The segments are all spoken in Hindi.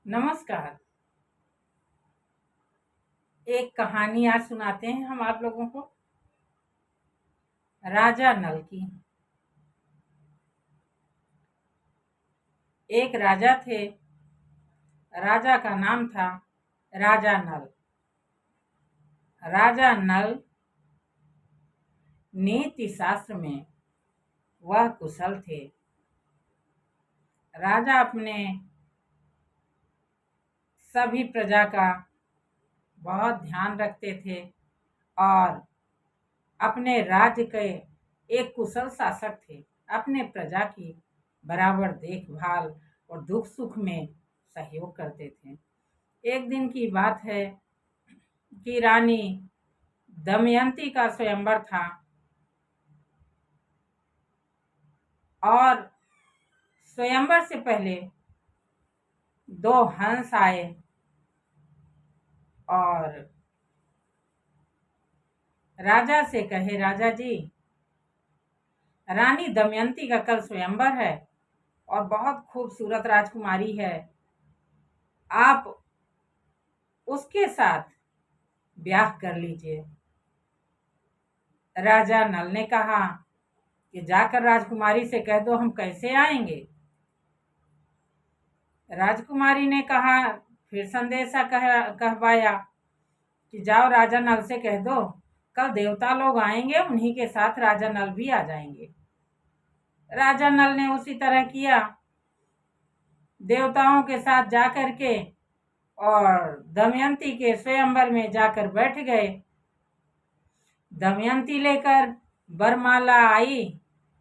नमस्कार। एक कहानी आज सुनाते हैं हम आप लोगों को, राजा नल की। एक राजा थे। राजा का नाम था राजा नल। राजा नल नीति शास्त्र में वह कुशल थे। राजा अपने सभी प्रजा का बहुत ध्यान रखते थे और अपने राज्य के एक कुशल शासक थे। अपने प्रजा की बराबर देखभाल और दुख सुख में सहयोग करते थे। एक दिन की बात है कि रानी दमयंती का स्वयंवर था और स्वयंवर से पहले दो हंस आए और राजा से कहे, राजा जी, रानी दमयंती का कल स्वयंवर है और बहुत खूबसूरत राजकुमारी है। आप उसके साथ ब्याह कर लीजिए। राजा नल ने कहा कि जाकर राजकुमारी से कह दो हम कैसे आएंगे। राजकुमारी ने कहा, फिर संदेशा कहवाया कि जाओ राजा नल से कह दो कल देवता लोग आएंगे, उन्हीं के साथ राजा नल भी आ जाएंगे। राजा नल ने उसी तरह किया। देवताओं के साथ जाकर के और दमयंती के स्वयंवर में जाकर बैठ गए। दमयंती लेकर वरमाला आई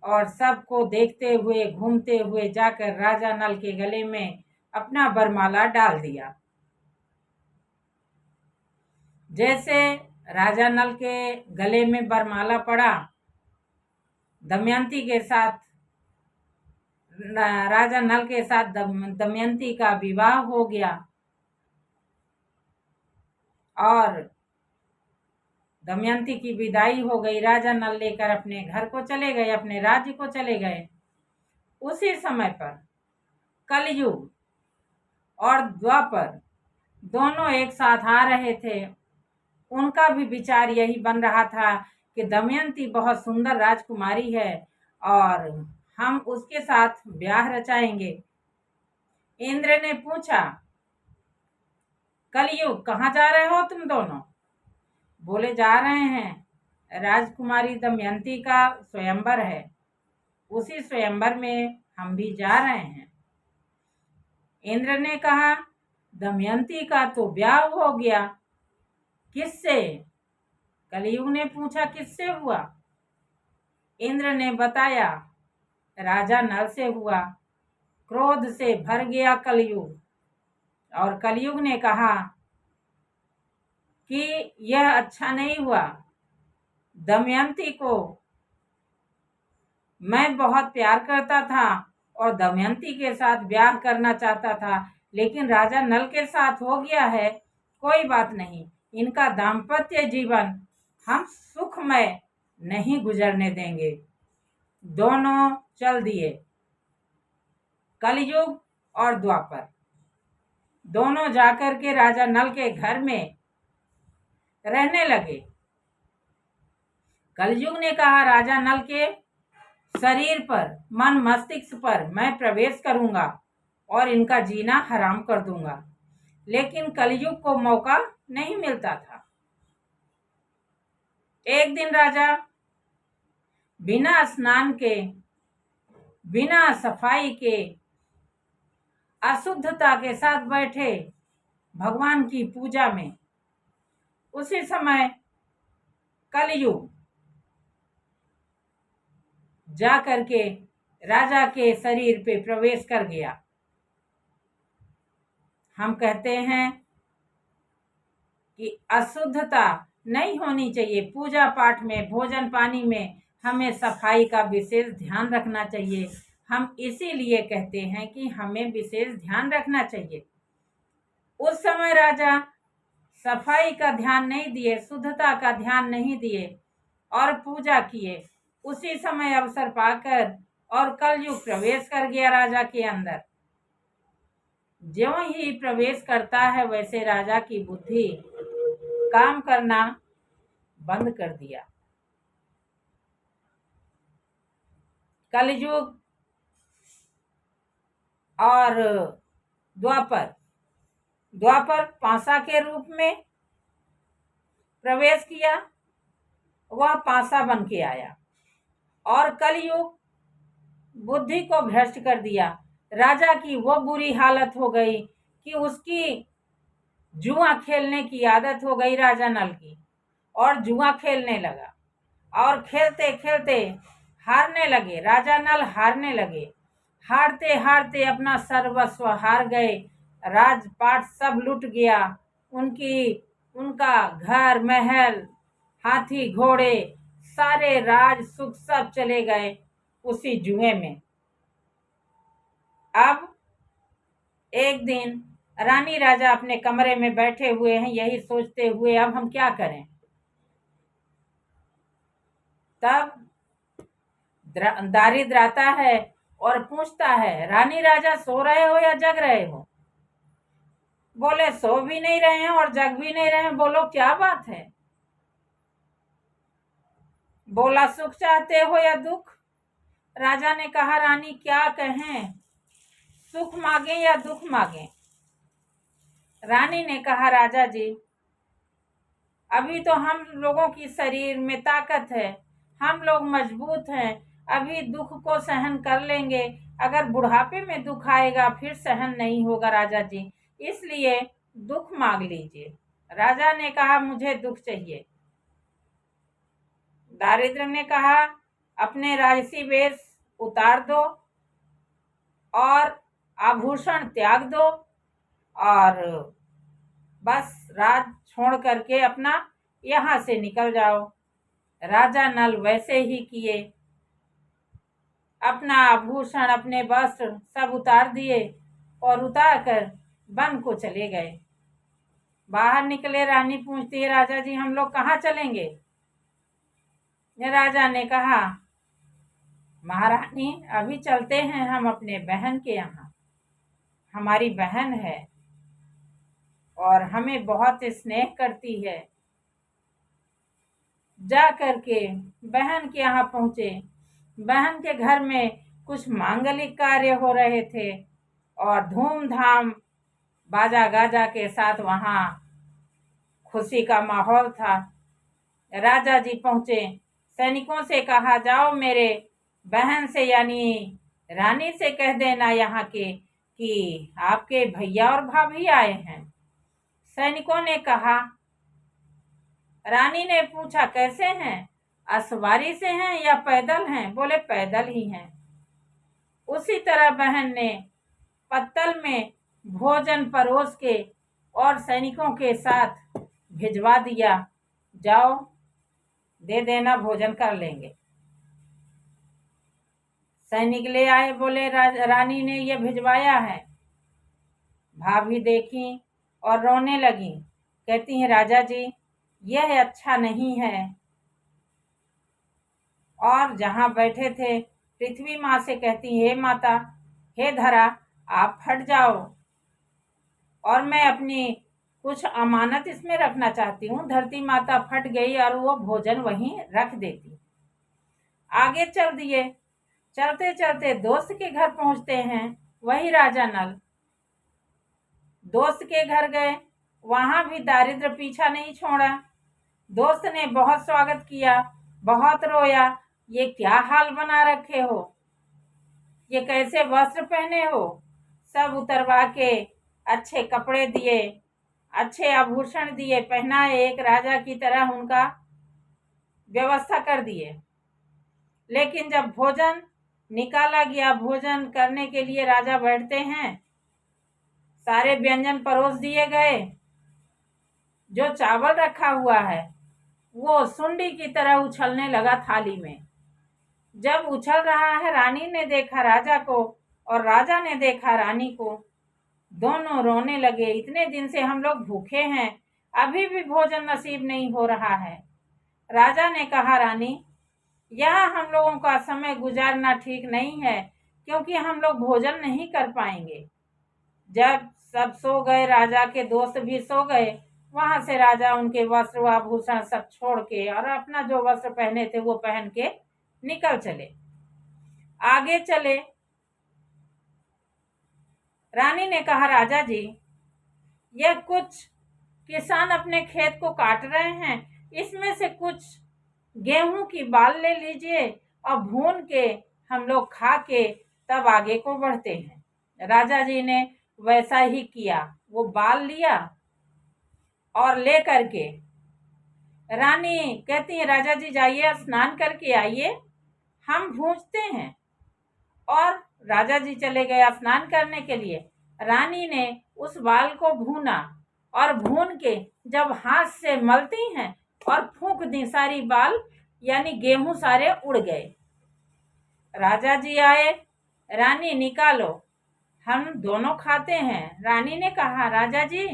और सबको देखते हुए घूमते हुए जाकर राजा नल के गले में अपना वरमाला डाल दिया। जैसे राजा नल के गले में वरमाला पड़ा, दमयंती के साथ राजा नल के साथ दमयंती का विवाह हो गया और दमयंती की विदाई हो गई। राजा नल लेकर अपने घर को चले गए, अपने राज्य को चले गए। उसी समय पर कलयुग और द्वापर दोनों एक साथ आ रहे थे। उनका भी विचार यही बन रहा था कि दमयंती बहुत सुंदर राजकुमारी है और हम उसके साथ ब्याह रचाएंगे। इंद्र ने पूछा, कलयुग कहाँ जा रहे हो तुम दोनों? बोले, जा रहे हैं, राजकुमारी दमयंती का स्वयंवर है, उसी स्वयंवर में हम भी जा रहे हैं। इंद्र ने कहा, दमयंती का तो ब्याह हो गया, किससे? कलयुग ने पूछा, किससे हुआ? इंद्र ने बताया, राजा नल से हुआ। क्रोध से भर गया कलयुग और कलयुग ने कहा कि यह अच्छा नहीं हुआ। दमयंती को मैं बहुत प्यार करता था और दमयंती के साथ ब्याह करना चाहता था, लेकिन राजा नल के साथ हो गया है। कोई बात नहीं, इनका दाम्पत्य जीवन हम सुखमय नहीं गुजरने देंगे। दोनों चल दिए। कलयुग और द्वापर दोनों जाकर के राजा नल के घर में रहने लगे। कलयुग ने कहा, राजा नल के शरीर पर, मन मस्तिष्क पर मैं प्रवेश करूंगा और इनका जीना हराम कर दूंगा। लेकिन कलयुग को मौका नहीं मिलता था। एक दिन राजा बिना स्नान के, बिना सफाई के, अशुद्धता के साथ बैठे भगवान की पूजा में। उसी समय कलयुग जा करके राजा के शरीर पे प्रवेश कर गया। हम कहते हैं कि अशुद्धता नहीं होनी चाहिए। पूजा पाठ में, भोजन पानी में हमें सफाई का विशेष ध्यान रखना चाहिए। हम इसीलिए कहते हैं कि हमें विशेष ध्यान रखना चाहिए। उस समय राजा सफाई का ध्यान नहीं दिए, शुद्धता का ध्यान नहीं दिए और पूजा किए। उसी समय अवसर पाकर और कलयुग प्रवेश कर गया राजा के अंदर। ज्यों ही प्रवेश करता है वैसे राजा की बुद्धि काम करना बंद कर दिया। कलयुग और द्वापर द्वापर पासा के रूप में प्रवेश किया, वह पासा बन के आया। और कलयुग बुद्धि को भ्रष्ट कर दिया। राजा की वो बुरी हालत हो गई कि उसकी जुआ खेलने की आदत हो गई राजा नल की, और जुआ खेलने लगा और खेलते खेलते हारने लगे। राजा नल हारने लगे, हारते हारते अपना सर्वस्व हार गए। राजपाट सब लूट गया, उनका घर महल हाथी घोड़े सारे राज सुख सब चले गए उसी जुए में। अब एक दिन रानी राजा अपने कमरे में बैठे हुए हैं, यही सोचते हुए अब हम क्या करें। तब दारिद्र आता है और पूछता है, रानी राजा सो रहे हो या जग रहे हो? बोले सो भी नहीं रहे हैं और जग भी नहीं रहे हैं, बोलो क्या बात है? बोला सुख चाहते हो या दुख? राजा ने कहा, रानी क्या कहें, सुख मांगे या दुख मांगे? रानी ने कहा, राजा जी अभी तो हम लोगों की शरीर में ताकत है, हम लोग मजबूत हैं, अभी दुख को सहन कर लेंगे। अगर बुढ़ापे में दुख आएगा फिर सहन नहीं होगा राजा जी, इसलिए दुख मांग लीजिए। राजा ने कहा, मुझे दुख चाहिए। दारिद्र ने कहा, अपने राजसी वेश उतार दो और आभूषण त्याग दो और बस राज छोड़ करके अपना यहाँ से निकल जाओ। राजा नल वैसे ही किए, अपना आभूषण अपने वस्त्र सब उतार दिए और उतार कर वन को चले गए। बाहर निकले, रानी पूछती है, राजा जी हम लोग कहाँ चलेंगे? राजा ने कहा, महारानी अभी चलते हैं हम अपने बहन के यहाँ, हमारी बहन है और हमें बहुत स्नेह करती है। जा करके बहन के यहाँ पहुंचे। बहन के घर में कुछ मांगलिक कार्य हो रहे थे और धूमधाम बाजा गाजा के साथ वहां खुशी का माहौल था। राजा जी पहुंचे, सैनिकों से कहा, जाओ मेरे बहन से यानी रानी से कह देना यहाँ के कि आपके भैया और भाभी आए हैं। सैनिकों ने कहा, रानी ने पूछा, कैसे हैं, असवारी से हैं या पैदल हैं? बोले पैदल ही हैं। उसी तरह बहन ने पत्तल में भोजन परोस के और सैनिकों के साथ भिजवा दिया, जाओ दे देना, भोजन कर लेंगे। सैनिक ले आए, बोले रानी ने ये भिजवाया है। भाभी देखी और रोने लगी, कहती हैं, राजा जी यह अच्छा नहीं है। और जहां बैठे थे पृथ्वी माँ से कहती, हे माता, हे धरा, आप फट जाओ और मैं अपनी कुछ अमानत इसमें रखना चाहती हूँ। धरती माता फट गई और वो भोजन वहीं रख देती। आगे चल दिए, चलते चलते दोस्त के घर पहुंचते हैं, वही राजा नल। दोस्त के घर गए, वहां भी दारिद्र पीछा नहीं छोड़ा। दोस्त ने बहुत स्वागत किया, बहुत रोया, ये क्या हाल बना रखे हो, ये कैसे वस्त्र पहने हो? सब उतरवा के अच्छे कपड़े दिए, अच्छे आभूषण दिए, पहनाए, एक राजा की तरह उनका व्यवस्था कर दिए। लेकिन जब भोजन निकाला गया, भोजन करने के लिए राजा बैठते हैं, सारे व्यंजन परोस दिए गए। जो चावल रखा हुआ है वो सुंडी की तरह उछलने लगा थाली में। जब उछल रहा है, रानी ने देखा राजा को और राजा ने देखा रानी को। दोनों रोने लगे, इतने दिन से हम लोग भूखे हैं, अभी भी भोजन नसीब नहीं हो रहा है। राजा ने कहा, रानी यहाँ हम लोगों का समय गुजारना ठीक नहीं है, क्योंकि हम लोग भोजन नहीं कर पाएंगे। जब सब सो गए, राजा के दोस्त भी सो गए, वहां से राजा उनके वस्त्र आभूषण सब छोड़ के और अपना जो वस्त्र पहने थे वो पहन के निकल चले, आगे चले। रानी ने कहा, राजा जी, यह कुछ किसान अपने खेत को काट रहे हैं, इसमें से कुछ गेहूं की बाल ले लीजिए और भून के हम लोग खा के तब आगे को बढ़ते हैं। राजा जी ने वैसा ही किया, वो बाल लिया और ले करके रानी कहती है, राजा जी जाइए स्नान करके आइए, हम भूंजते हैं। और राजा जी चले गए स्नान करने के लिए। रानी ने उस बाल को भूना और भून के जब हाथ से मलती हैं और फूंक दी, सारी बाल यानी गेहूं सारे उड़ गए। राजा जी आए, रानी निकालो, हम दोनों खाते हैं। रानी ने कहा, राजा जी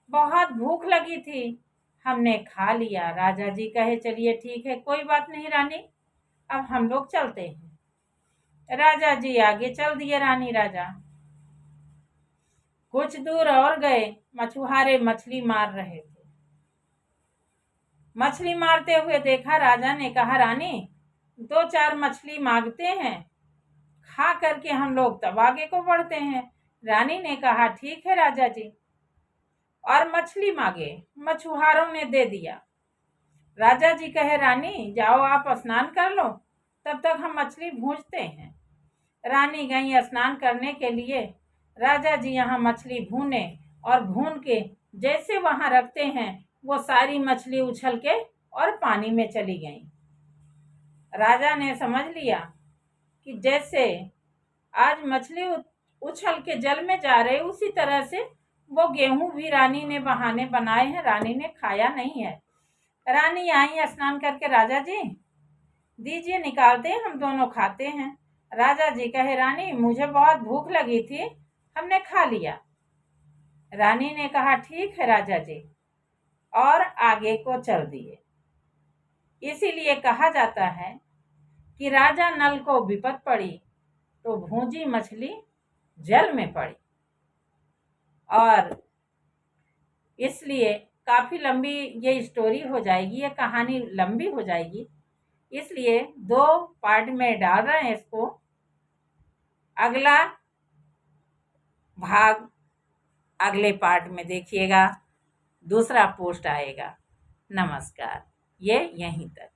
बहुत भूख लगी थी, हमने खा लिया। राजा जी कहे, चलिए ठीक है, कोई बात नहीं रानी, अब हम लोग चलते हैं। राजा जी आगे चल दिए, रानी राजा। कुछ दूर और गए, मछुआरे मछली मार रहे थे। मछली मारते हुए देखा, राजा ने कहा, रानी 2-4 मछली मांगते हैं, खा करके हम लोग तब आगे को बढ़ते हैं। रानी ने कहा, ठीक है राजा जी, और मछली मांगे, मछुआरों ने दे दिया। राजा जी कहे, रानी जाओ आप स्नान कर लो, तब तक हम मछली भूंजते हैं। रानी गई स्नान करने के लिए। राजा जी यहाँ मछली भूने और भून के जैसे वहां रखते हैं, वो सारी मछली उछल के और पानी में चली गई। राजा ने समझ लिया कि जैसे आज मछली उछल के जल में जा रहे, उसी तरह से वो गेहूं भी रानी ने बहाने बनाए हैं, रानी ने खाया नहीं है। रानी आई स्नान करके, राजा जी दीजिए निकालते हैं, हम दोनों खाते हैं। राजा जी कहे, रानी मुझे बहुत भूख लगी थी, हमने खा लिया। रानी ने कहा, ठीक है राजा जी, और आगे को चल दिए। इसीलिए कहा जाता है कि राजा नल को विपत पड़ी तो भूंजी मछली जल में पड़ी। और इसलिए काफी लंबी ये स्टोरी हो जाएगी, ये कहानी लंबी हो जाएगी, इसलिए 2 पार्ट में डाल रहे हैं इसको। अगला भाग अगले पार्ट में देखिएगा, दूसरा पोस्ट आएगा। नमस्कार, ये यहीं तक।